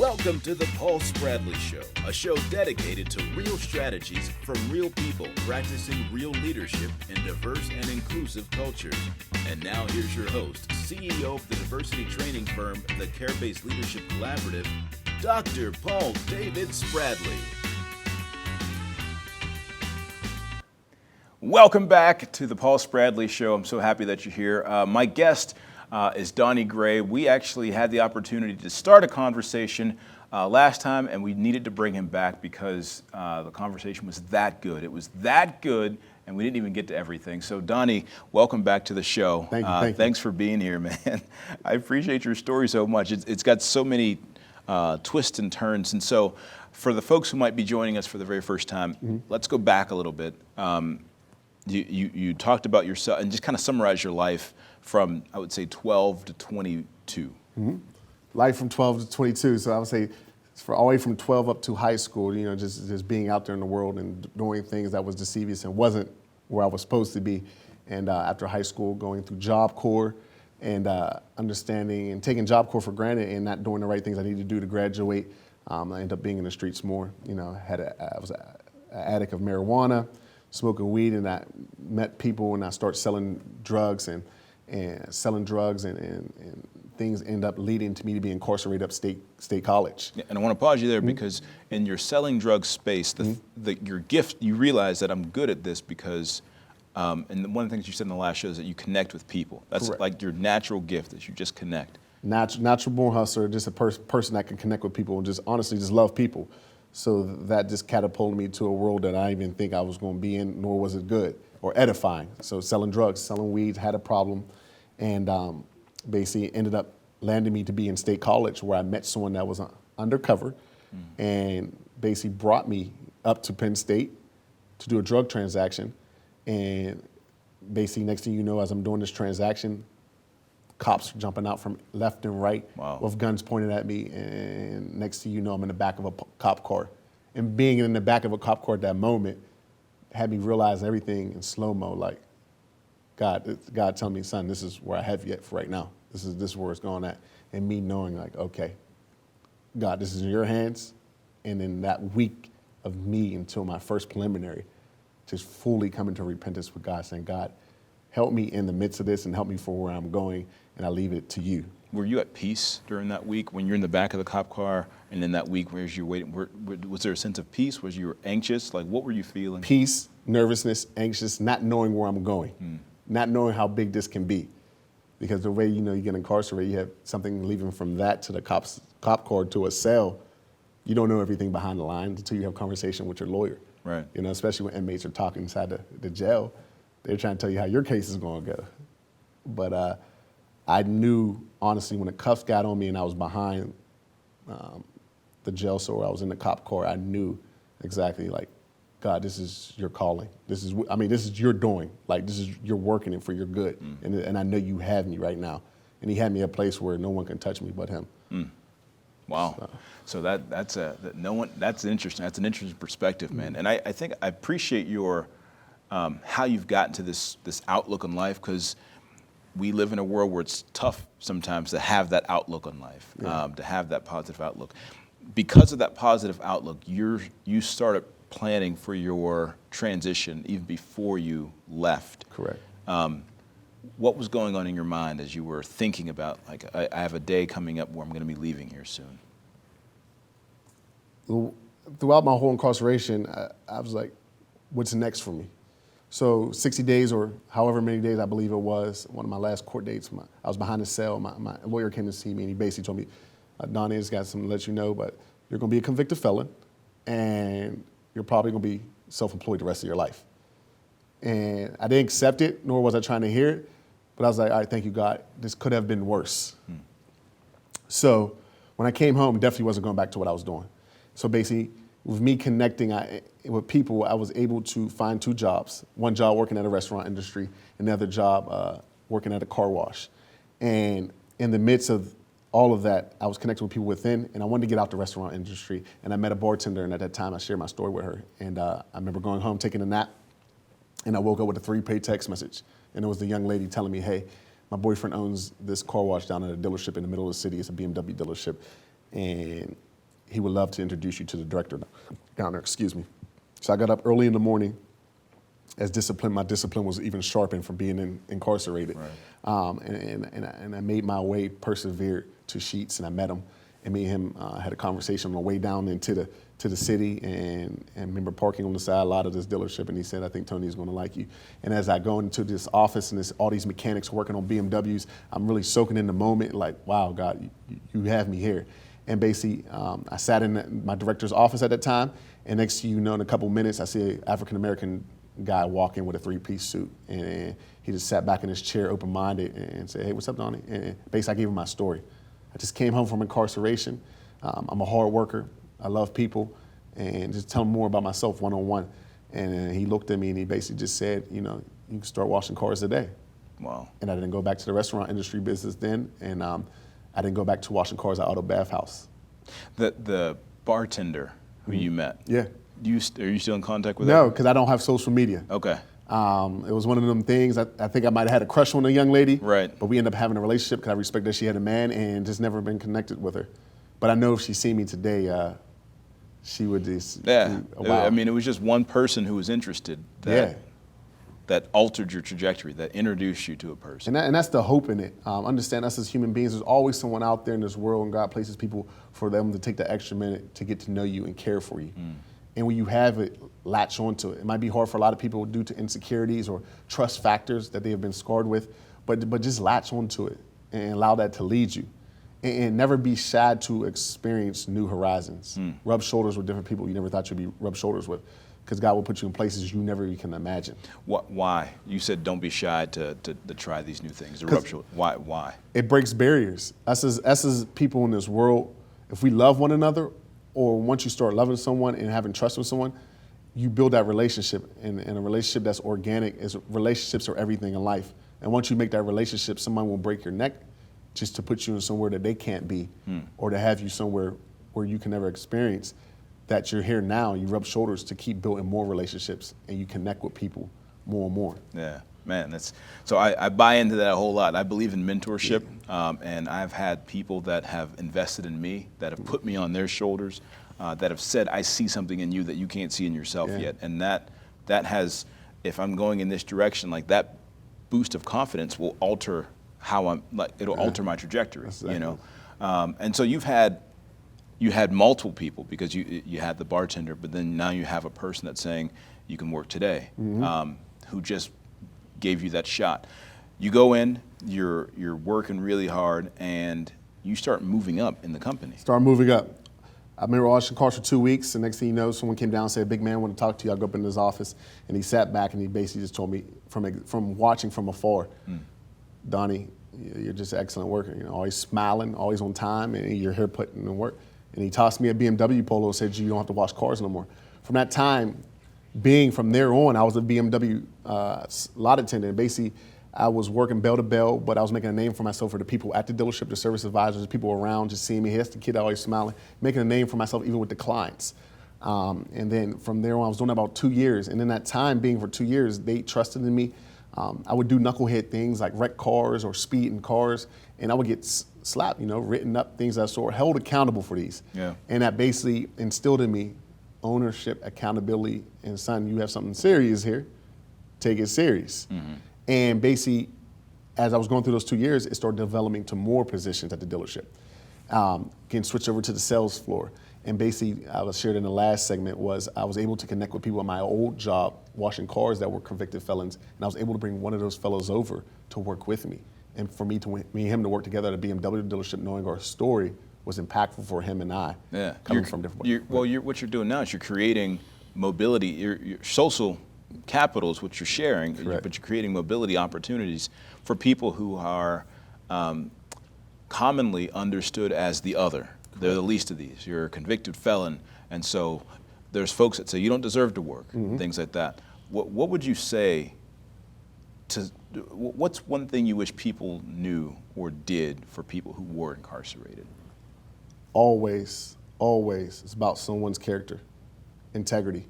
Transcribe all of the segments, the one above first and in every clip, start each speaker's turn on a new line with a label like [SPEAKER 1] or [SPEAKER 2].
[SPEAKER 1] Welcome to the Paul Spradley Show, a show dedicated to real strategies from real people practicing real leadership in diverse and inclusive cultures. And now here's your host, CEO of the diversity training firm, the Care-Based Leadership Collaborative, Dr. Paul David Spradley. Welcome back to the Paul Spradley Show. I'm so happy that you're here. My guest is Donnie Gray. We actually had the opportunity to start a conversation last time, and we needed to bring him back because the conversation was that good. It was that good, and we didn't even get to everything. So, Donnie, welcome back to the show.
[SPEAKER 2] Thank you.
[SPEAKER 1] Thanks for being here, man. I appreciate your story so much. It's got so many twists and turns. And so, for the folks who might be joining us for the very first time, let's go back a little bit. You talked about yourself and just kind of summarize your life from, I would say, 12 to 22.
[SPEAKER 2] Life from 12 to 22. So I would say for all the way from 12 up to high school, you know, just being out there in the world and doing things that was deceivious and wasn't where I was supposed to be. And after high school, going through Job Corps and understanding and taking Job Corps for granted and not doing the right things I needed to do to graduate. I ended up being in the streets more. You know, I was an addict of marijuana, smoking weed, and I met people and I started selling drugs and selling drugs and things end up leading to me to be incarcerated upstate State College.
[SPEAKER 1] Yeah, and I want to pause you there because in your selling drug space, your gift, you realize that I'm good at this because, and one of the things you said in the last show is that you connect with people. That's
[SPEAKER 2] Correct.
[SPEAKER 1] Like your natural gift is you just connect.
[SPEAKER 2] Natural born hustler, just a person that can connect with people and just honestly just love people. So that just catapulted me to a world that I didn't even think I was going to be in, nor was it good or edifying. So selling drugs, selling weed, had a problem, and basically ended up landing me to be in State College where I met someone that was undercover and basically brought me up to Penn State to do a drug transaction. And basically next thing you know, as I'm doing this transaction, cops jumping out from left and right with guns pointed at me, and next thing you know, I'm in the back of a cop car. And being in the back of a cop car at that moment had me realize everything in slow-mo, like, God telling me, son, this is where I have you at for right now. This is where it's going at. And me knowing, like, okay, God, this is in your hands. And in that week of me until my first preliminary, just fully coming to repentance with God, saying, God, help me in the midst of this and help me for where I'm going, and I leave it to you.
[SPEAKER 1] Were you at peace during that week when you're in the back of the cop car, and in that week where you're waiting? Was there a sense of peace? Was you anxious? Like, what were you feeling?
[SPEAKER 2] Peace, nervousness, anxious, not knowing where I'm going, not knowing how big this can be. Because the way, you know, you get incarcerated, you have something leaving from that to the cop car to a cell. You don't know everything behind the lines until you have a conversation with your lawyer.
[SPEAKER 1] Right.
[SPEAKER 2] You know, especially when inmates are talking inside the jail. They're trying to tell you how your case is going to go. But I knew, honestly, when the cuffs got on me and I was behind the jail cell where I was in the cop car, I knew exactly, like, God, this is your calling. This is your doing. Like, you're working it for your good. And I know you have me right now. And he had me at a place where no one can touch me but him.
[SPEAKER 1] Wow. So that's an interesting perspective, man. And I think I appreciate your how you've gotten to this outlook on life, because we live in a world where it's tough sometimes to have that outlook on life, to have that positive outlook. Because of that positive outlook, you started planning for your transition even before you left.
[SPEAKER 2] Correct.
[SPEAKER 1] What was going on in your mind as you were thinking about, like, I have a day coming up where I'm going to be leaving here soon?
[SPEAKER 2] Throughout my whole incarceration, I was like, what's next for me? So 60 days or however many days I believe it was, one of my last court dates, I was behind the cell. My lawyer came to see me and he basically told me, Donnie, I just got something to let you know, but you're going to be a convicted felon and you're probably going to be self-employed the rest of your life. And I didn't accept it, nor was I trying to hear it, but I was like, all right, thank you, God. This could have been worse. So when I came home, definitely wasn't going back to what I was doing. So basically, with me connecting with people, I was able to find 2 jobs. One job working at a restaurant industry, another job working at a car wash. And in the midst of all of that, I was connected with people within, and I wanted to get out the restaurant industry. And I met a bartender, and at that time, I shared my story with her. And I remember going home, taking a nap, and I woke up with a 3-page text message. And it was the young lady telling me, hey, my boyfriend owns this car wash down at a dealership in the middle of the city. It's a BMW dealership. And he would love to introduce you to the director down there, excuse me. So I got up early in the morning. As my discipline was even sharpened from being incarcerated. Right. And I made my way, persevered to Sheets, and I met him. And me and him had a conversation on the way down into the city, and remember parking on the side lot of this dealership, and he said, I think Tony's gonna like you. And as I go into this office and all these mechanics working on BMWs, I'm really soaking in the moment, like, wow, God, you have me here. And basically, I sat in my director's office at that time, and next thing you know, in a couple minutes, I see an African-American guy walk in with a three-piece suit, and he just sat back in his chair open-minded and said, hey, what's up, Donnie? And basically I gave him my story. I just came home from incarceration. I'm a hard worker. I love people, and just tell him more about myself one-on-one. And he looked at me and he basically just said, you know, you can start washing cars today.
[SPEAKER 1] Wow. And
[SPEAKER 2] I didn't go back to the restaurant industry business then, and I didn't go back to washing cars at Auto Bathhouse.
[SPEAKER 1] The bartender who you met.
[SPEAKER 2] Yeah.
[SPEAKER 1] Are you still in contact with her?
[SPEAKER 2] No, because I don't have social media.
[SPEAKER 1] Okay.
[SPEAKER 2] It was one of them things, I think I might have had a crush on a young lady.
[SPEAKER 1] Right.
[SPEAKER 2] But we ended up having a relationship because I respect that she had a man and just never been connected with her. But I know if she seen me today, she would just,
[SPEAKER 1] yeah.
[SPEAKER 2] Wow.
[SPEAKER 1] I mean, it was just one person who was interested that altered your trajectory, that introduced you to a person.
[SPEAKER 2] And that's the hope in it. Understand us as human beings, there's always someone out there in this world, and God places people for them to take the extra minute to get to know you and care for you. And when you have it, latch onto it. It might be hard for a lot of people due to insecurities or trust factors that they have been scarred with, but just latch onto it and allow that to lead you. And never be shy to experience new horizons. Rub shoulders with different people you never thought you'd be rub shoulders with, because God will put you in places you never even can imagine.
[SPEAKER 1] Why? You said don't be shy to try these new things, to rub shoulders. Why?
[SPEAKER 2] It breaks barriers. Us as people in this world, if we love one another, or once you start loving someone and having trust with someone, you build that relationship, and a relationship that's organic. Relationships are everything in life. And once you make that relationship, someone will break your neck just to put you in somewhere that they can't be, or to have you somewhere where you can never experience that you're here now. You rub shoulders to keep building more relationships, and you connect with people more and more.
[SPEAKER 1] Yeah. Man, so I buy into that a whole lot. I believe in mentorship, and I've had people that have invested in me, that have put me on their shoulders, that have said, I see something in you that you can't see in yourself yet. And that has, if I'm going in this direction, like that boost of confidence will alter how it'll alter my trajectory, exactly. You know? And so you had multiple people, because you had the bartender, but then now you have a person that's saying you can work today, who just gave you that shot. You go in, you're working really hard, and you start moving up in the company.
[SPEAKER 2] Start moving up. I remember washing cars for 2 weeks, and next thing you know, someone came down and said, big man, I want to talk to you. I go up in his office, and he sat back, and he basically just told me, from watching from afar, Donnie, you're just an excellent worker. You know, always smiling, always on time, and you're here putting in work. And he tossed me a BMW Polo and said, you don't have to wash cars no more. From that time, from there on, I was a BMW lot attendant. Basically, I was working bell to bell, but I was making a name for myself for the people at the dealership, the service advisors, the people around just seeing me. That's the kid always smiling, making a name for myself even with the clients. And then from there on, I was doing that about 2 years. And in that time, being for 2 years, they trusted in me. I would do knucklehead things like wreck cars or speed in cars, and I would get slapped, written up, things of that sort, held accountable for these. Yeah. And that basically instilled in me ownership, accountability, and son, you have something serious here, take it serious. And basically, as I was going through those 2 years, it started developing to more positions at the dealership. Getting switched over to the sales floor. And basically, I was shared in the last segment, was I was able to connect with people at my old job, washing cars that were convicted felons, and I was able to bring one of those fellows over to work with me. And for me and him to work together at a BMW dealership, knowing our story was impactful for him and I. Yeah, coming from different.
[SPEAKER 1] What you're doing now is you're creating mobility. Your social capital is what you're sharing, but you're creating mobility opportunities for people who are commonly understood as the other. They're the least of these. You're a convicted felon, and so there's folks that say you don't deserve to work, things like that. What would you say what's one thing you wish people knew or did for people who were incarcerated?
[SPEAKER 2] Always, it's about someone's character, integrity.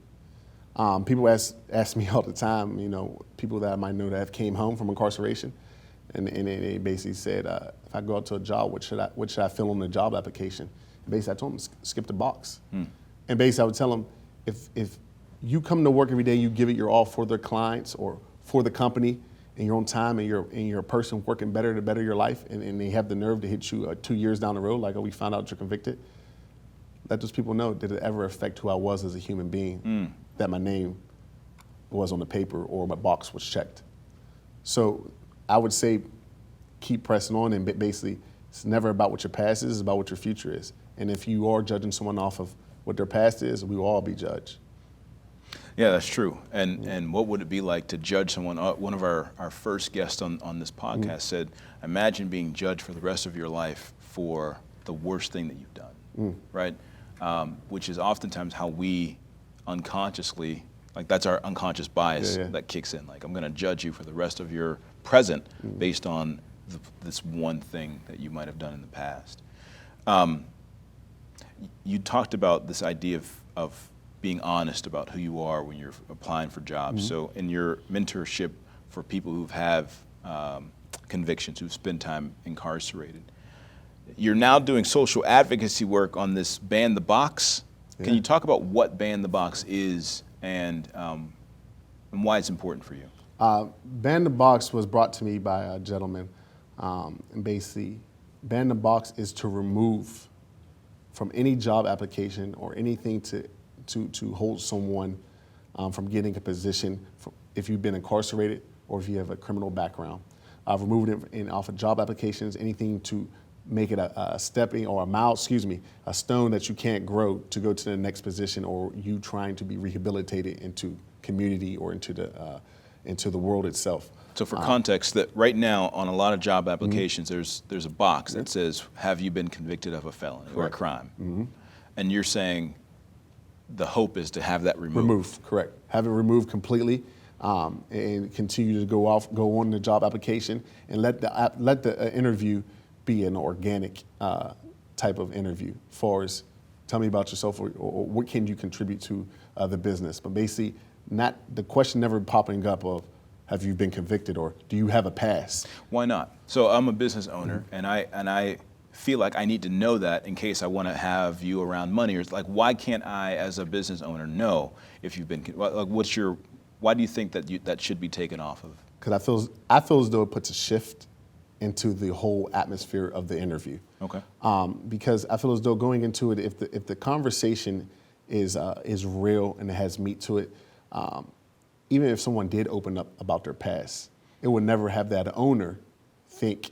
[SPEAKER 2] People ask me all the time, people that I might know that have came home from incarceration, and they basically said, if I go out to a job, what should I fill on the job application? Basically, I told them, skip the box. And basically, I would tell them, if you come to work every day, you give it your all for their clients or for the company in your own time, and you're a person working better to better your life, and they have the nerve to hit you 2 years down the road, like, oh, we found out you're convicted, let those people know, did it ever affect who I was as a human being, that my name was on the paper or my box was checked. So I would say keep pressing on, and basically it's never about what your past is, it's about what your future is. And if you are judging someone off of what their past is, we will all be judged.
[SPEAKER 1] Yeah, that's true. And what would it be like to judge someone? One of our first guests on this podcast said, imagine being judged for the rest of your life for the worst thing that you've done, right? Which is oftentimes how we unconsciously, like that's our unconscious bias that kicks in. Like, I'm going to judge you for the rest of your present based on this one thing that you might have done in the past. You talked about this idea of being honest about who you are when you're applying for jobs. So in your mentorship for people who have convictions, who've spent time incarcerated, you're now doing social advocacy work on this Ban the Box. Can you talk about what Ban the Box is and why it's important for you?
[SPEAKER 2] Ban the Box was brought to me by a gentleman, and basically, Ban the Box is to remove from any job application or anything to hold someone from getting a position if you've been incarcerated or if you have a criminal background. I've removed it off of job applications, anything to make it a stepping or a stone that you can't grow to go to the next position, or you trying to be rehabilitated into community or into the world itself.
[SPEAKER 1] So for context, that right now on a lot of job applications, there's a box that says, have you been convicted of a felony or a crime? And you're saying the hope is to have that removed.
[SPEAKER 2] Removed, correct. Have it removed completely, and continue to go on the job application, and let the interview be an organic type of interview, as far as tell me about yourself, or what can you contribute to the business. But basically, not the question never popping up of, have you been convicted, or do you have a past?
[SPEAKER 1] Why not? So I'm a business owner, and I feel like I need to know that in case I want to have you around money. Or it's like, why can't I, as a business owner, know if you've been? Like, why do you think that that should be taken off of?
[SPEAKER 2] Because I feel as though it puts a shift into the whole atmosphere of the interview.
[SPEAKER 1] Okay.
[SPEAKER 2] Because I feel as though going into it, if the conversation is real and it has meat to it, even if someone did open up about their past, it would never have that owner think,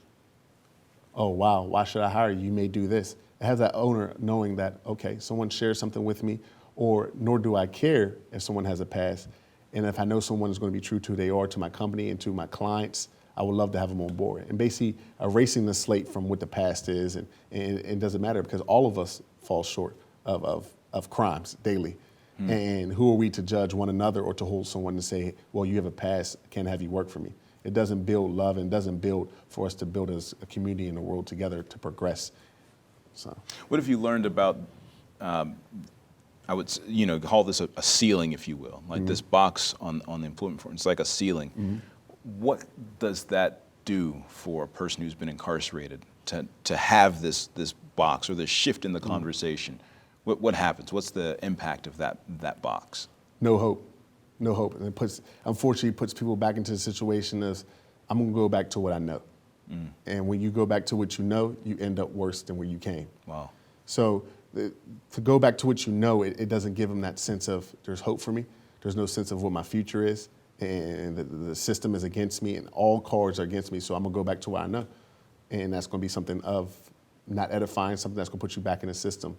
[SPEAKER 2] oh, wow, why should I hire you? You may do this. It has that owner knowing that, okay, someone shares something with me, or nor do I care if someone has a past. And if I know someone is going to be true to who they are, to my company and to my clients, I would love to have them on board. And basically erasing the slate from what the past is, and it doesn't matter, because all of us fall short of crimes daily. And who are we to judge one another or to hold someone to say, well, you have a past, can't have you work for me. It doesn't build love, and doesn't build for us to build as a community in the world together to progress. So,
[SPEAKER 1] what have you learned about, I would call this a ceiling, if you will, like this box on the employment form, it's like a ceiling. What does that do for a person who's been incarcerated to have this box, or this shift in the conversation? What happens? What's the impact of that box?
[SPEAKER 2] No hope. No hope. And unfortunately, puts people back into the situation of, I'm going to go back to what I know. And when you go back to what you know, you end up worse than where you came.
[SPEAKER 1] Wow.
[SPEAKER 2] So to go back to what you know, it doesn't give them that sense of, there's hope for me. There's no sense of what my future is. And the system is against me, and all cards are against me. So I'm going to go back to what I know. And that's going to be something of not edifying, something that's going to put you back in the system.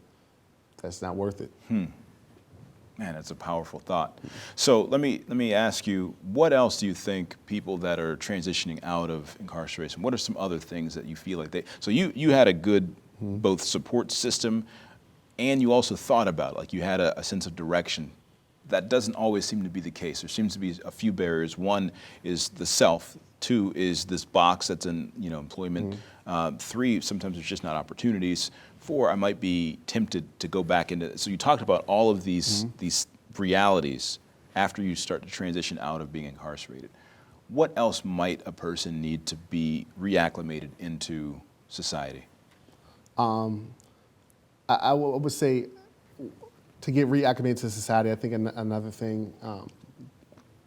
[SPEAKER 2] That's not worth it.
[SPEAKER 1] Man, that's a powerful thought. So let me ask you, what else do you think people that are transitioning out of incarceration, what are some other things that you feel like so you had a good both support system, and you also thought about it, like you had a sense of direction. That doesn't always seem to be the case. There seems to be a few barriers. One is the self. Two is this box that's in employment. Three, sometimes there's just not opportunities. Four, I might be tempted to go back into. So you talked about all of these realities after you start to transition out of being incarcerated. What else might a person need to be reacclimated into society?
[SPEAKER 2] I would say to get reacclimated to society, I think another thing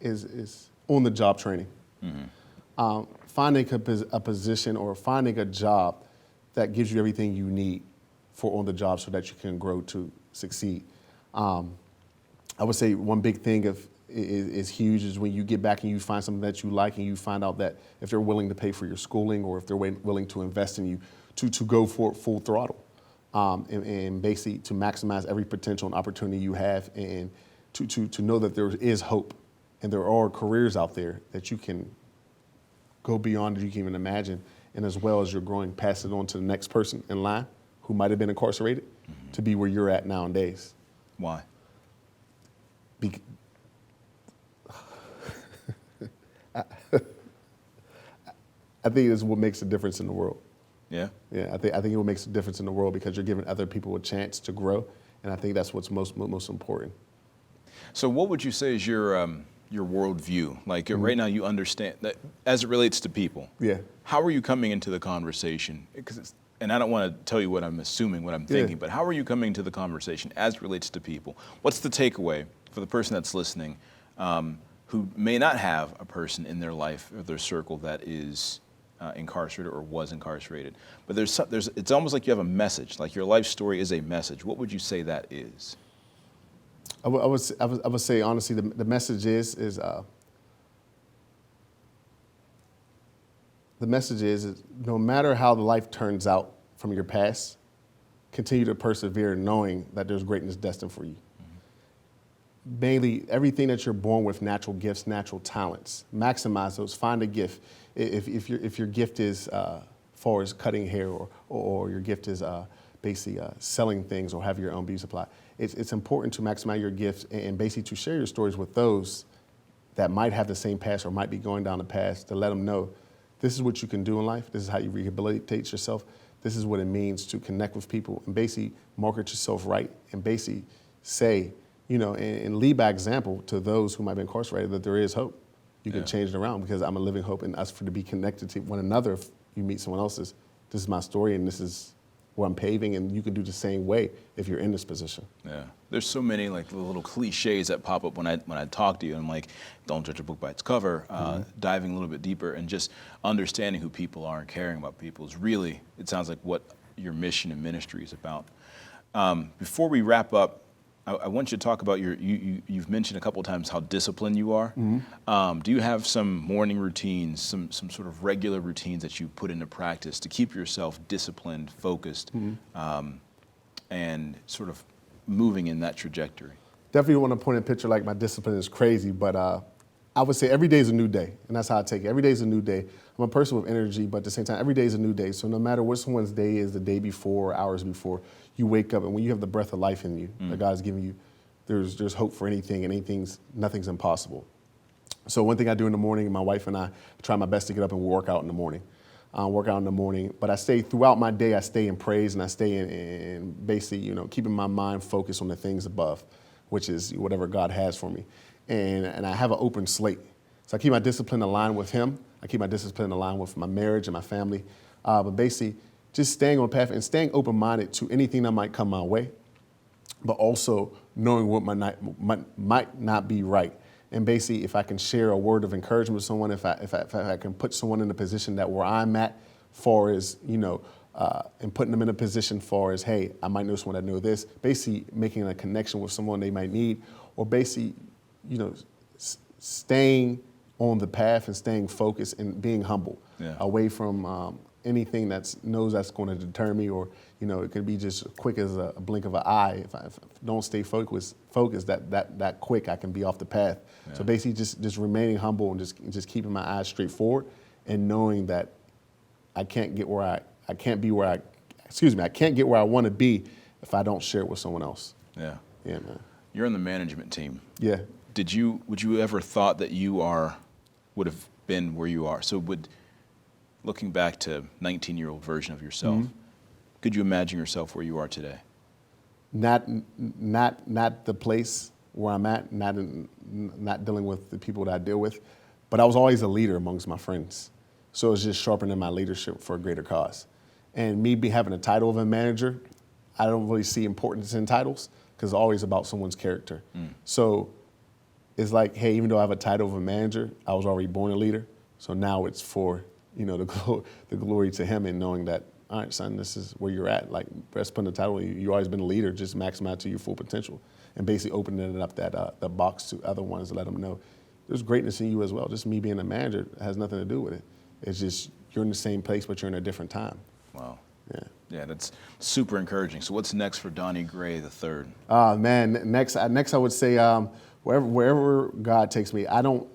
[SPEAKER 2] is on-the-job training. Finding a position or finding a job that gives you everything you need for on the job so that you can grow to succeed. I would say one big thing is huge is when you get back and you find something that you like and you find out that if they're willing to pay for your schooling or if they're willing to invest in you, to go for full throttle and basically to maximize every potential and opportunity you have and to know that there is hope and there are careers out there that you can go beyond that you can even imagine. And as well as you're growing, pass it on to the next person in line who might have been incarcerated to be where you're at nowadays.
[SPEAKER 1] Why?
[SPEAKER 2] I think it's what makes a difference in the world.
[SPEAKER 1] Yeah?
[SPEAKER 2] Yeah, I think it makes a difference in the world because you're giving other people a chance to grow, and I think that's what's most important.
[SPEAKER 1] So what would you say is your worldview? Like right now you understand that as it relates to people.
[SPEAKER 2] Yeah.
[SPEAKER 1] How are you coming into the conversation? And I don't want to tell you what I'm assuming, what I'm thinking, but how are you coming to the conversation as it relates to people? What's the takeaway for the person that's listening who may not have a person in their life or their circle that is incarcerated or was incarcerated? But it's almost like you have a message, like your life story is a message. What would you say that is?
[SPEAKER 2] I would say honestly, the message is no matter how the life turns out from your past, continue to persevere knowing that there's greatness destined for you. Mainly everything that you're born with, natural gifts, natural talents, maximize those, find a gift. If your gift is far as cutting hair or your gift is basically selling things or have your own beauty supply, it's important to maximize your gifts and basically to share your stories with those that might have the same past or might be going down the path to let them know this is what you can do in life. This is how you rehabilitate yourself. This is what it means to connect with people and basically market yourself right and basically say, and lead by example to those who might be incarcerated that there is hope. You can change it around because I'm a living hope and us to be connected to one another. If you meet someone else's, this is my story and this is what I'm paving, and you can do the same way if you're in this position.
[SPEAKER 1] Yeah, there's so many like little cliches that pop up when I talk to you. And I'm like, don't judge a book by its cover. Diving a little bit deeper and just understanding who people are and caring about people is really, it sounds like what your mission and ministry is about. Before we wrap up, I want you to talk about you've mentioned a couple of times how disciplined you are. Do you have some morning routines, some sort of regular routines that you put into practice to keep yourself disciplined, focused, and sort of moving in that trajectory?
[SPEAKER 2] Definitely want to point a picture like my discipline is crazy, but I would say every day is a new day, and that's how I take it. Every day is a new day. I'm a person with energy, but at the same time, every day is a new day. So no matter what someone's day is the day before or hours before, you wake up, and when you have the breath of life in you that God's given you, there's hope for anything, and nothing's impossible. So one thing I do in the morning, my wife and I try my best to get up and work out in the morning. But I stay throughout my day. I stay in praise, and I stay in basically, keeping my mind focused on the things above, which is whatever God has for me. And I have an open slate. So I keep my discipline aligned with Him. I keep my discipline aligned with my marriage and my family. But basically, just staying on path and staying open-minded to anything that might come my way, but also knowing what might not be right. And basically, if I can share a word of encouragement with someone, if I can put someone in a position that where I'm at, far as and putting them in a position far as, hey, I might know someone that know this. Basically, making a connection with someone they might need, or basically, staying on the path and staying focused and being humble, away from anything that's going to deter me, or it could be just quick as a blink of an eye. If I don't stay focused that quick, I can be off the path. Yeah. So basically, just remaining humble and just keeping my eyes straight forward, and knowing that I can't get where I can't get where I want to be if I don't share it with someone else. Yeah, man.
[SPEAKER 1] You're on the management team.
[SPEAKER 2] Yeah.
[SPEAKER 1] Would you ever thought that you would have been where you are? So looking back to 19-year-old version of yourself, could you imagine yourself where you are today?
[SPEAKER 2] Not the place where I'm at, not dealing with the people that I deal with, but I was always a leader amongst my friends. So it was just sharpening my leadership for a greater cause. And me having a title of a manager, I don't really see importance in titles because it's always about someone's character. So it's like, hey, even though I have a title of a manager, I was already born a leader. So now it's for, the glory to him and knowing that, all right, son, this is where you're at. Like, let's put in the title, you've always been a leader, just maximize to your full potential. And basically opening up that box to other ones to let them know there's greatness in you as well. Just me being a manager has nothing to do with it. It's just you're in the same place, but you're in a different time.
[SPEAKER 1] Wow.
[SPEAKER 2] Yeah.
[SPEAKER 1] Yeah, that's super encouraging. So what's next for Donnie Gray III?
[SPEAKER 2] Man, next I would say wherever God takes me. I don't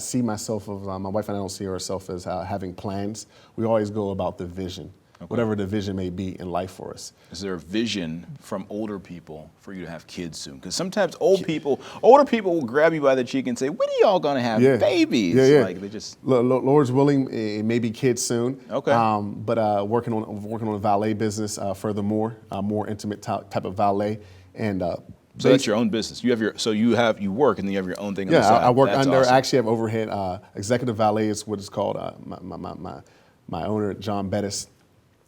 [SPEAKER 2] see myself as my wife and I don't see ourselves as having plans. We always go about the vision, whatever the vision may be in life for us.
[SPEAKER 1] Is there a vision from older people for you to have kids soon? Because sometimes older people will grab you by the cheek and say, "When are y'all gonna have babies?"
[SPEAKER 2] Yeah.
[SPEAKER 1] Like they just
[SPEAKER 2] Lord's willing, it may be kids soon.
[SPEAKER 1] Okay.
[SPEAKER 2] But working on a valet business. Furthermore, more intimate type of valet, and
[SPEAKER 1] so that's your own business. You work and then you have your own thing.
[SPEAKER 2] Yeah,
[SPEAKER 1] on the side.
[SPEAKER 2] I work
[SPEAKER 1] That's
[SPEAKER 2] under.
[SPEAKER 1] awesome.
[SPEAKER 2] I actually have overhead. Executive valet is what it's called. My owner, John Bettis,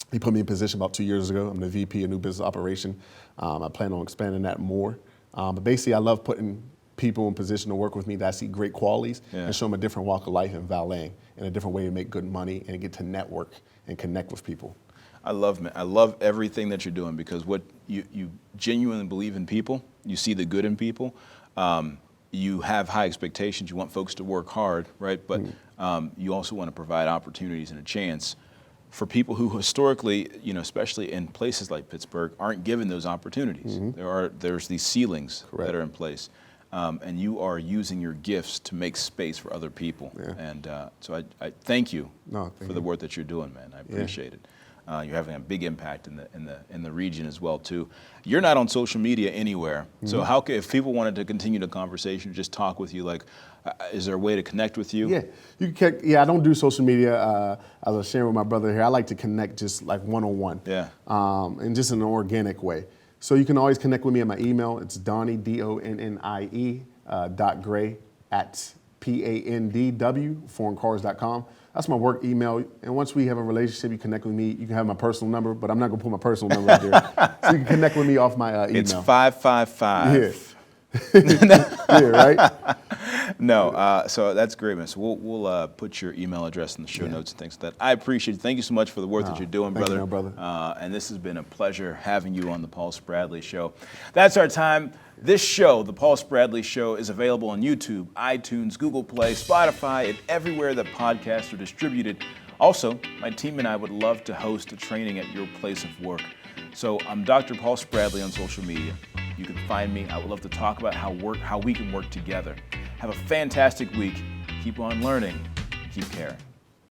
[SPEAKER 2] he put me in position about 2 years ago. I'm the VP of New Business Operation. I plan on expanding that more. But basically, I love putting people in position to work with me that I see great qualities and show them a different walk of life in valeting and a different way to make good money and get to network and connect with people.
[SPEAKER 1] I love everything that you're doing because what you genuinely believe in people. You see the good in people. You have high expectations. You want folks to work hard, right? But you also want to provide opportunities and a chance for people who historically, especially in places like Pittsburgh, aren't given those opportunities. There's these ceilings that are in place. And you are using your gifts to make space for other people. Yeah. And so I thank you for the work that you're doing, man. I appreciate it. You're having a big impact in the region as well too. You're not on social media anywhere, so if people wanted to continue the conversation, just talk with you, like, is there a way to connect with you?
[SPEAKER 2] Yeah, you can. Yeah, I don't do social media. As I was sharing with my brother here, I like to connect just like one-on-one. Yeah. And just in an organic way. So you can always connect with me at my email. It's Donnie DONNIE .Gray at PANDW foreigncars.com. That's my work email. And once we have a relationship, you connect with me. You can have my personal number, but I'm not going to put my personal number out there. So you can connect with me off my email.
[SPEAKER 1] It's 555.
[SPEAKER 2] Yeah, right?
[SPEAKER 1] No, so that's great, man. So we'll put your email address in the show notes and things like that. I appreciate it. Thank you so much for the work that you're doing, brother.
[SPEAKER 2] Thank you, brother.
[SPEAKER 1] And this has been a pleasure having you on the Paul Spradley Show. That's our time. This show, the Paul Spradley Show, is available on YouTube, iTunes, Google Play, Spotify, and everywhere that podcasts are distributed. Also, my team and I would love to host a training at your place of work. So I'm Dr. Paul Spradley on social media. You can find me. I would love to talk about how we can work together. Have a fantastic week. Keep on learning. Keep caring.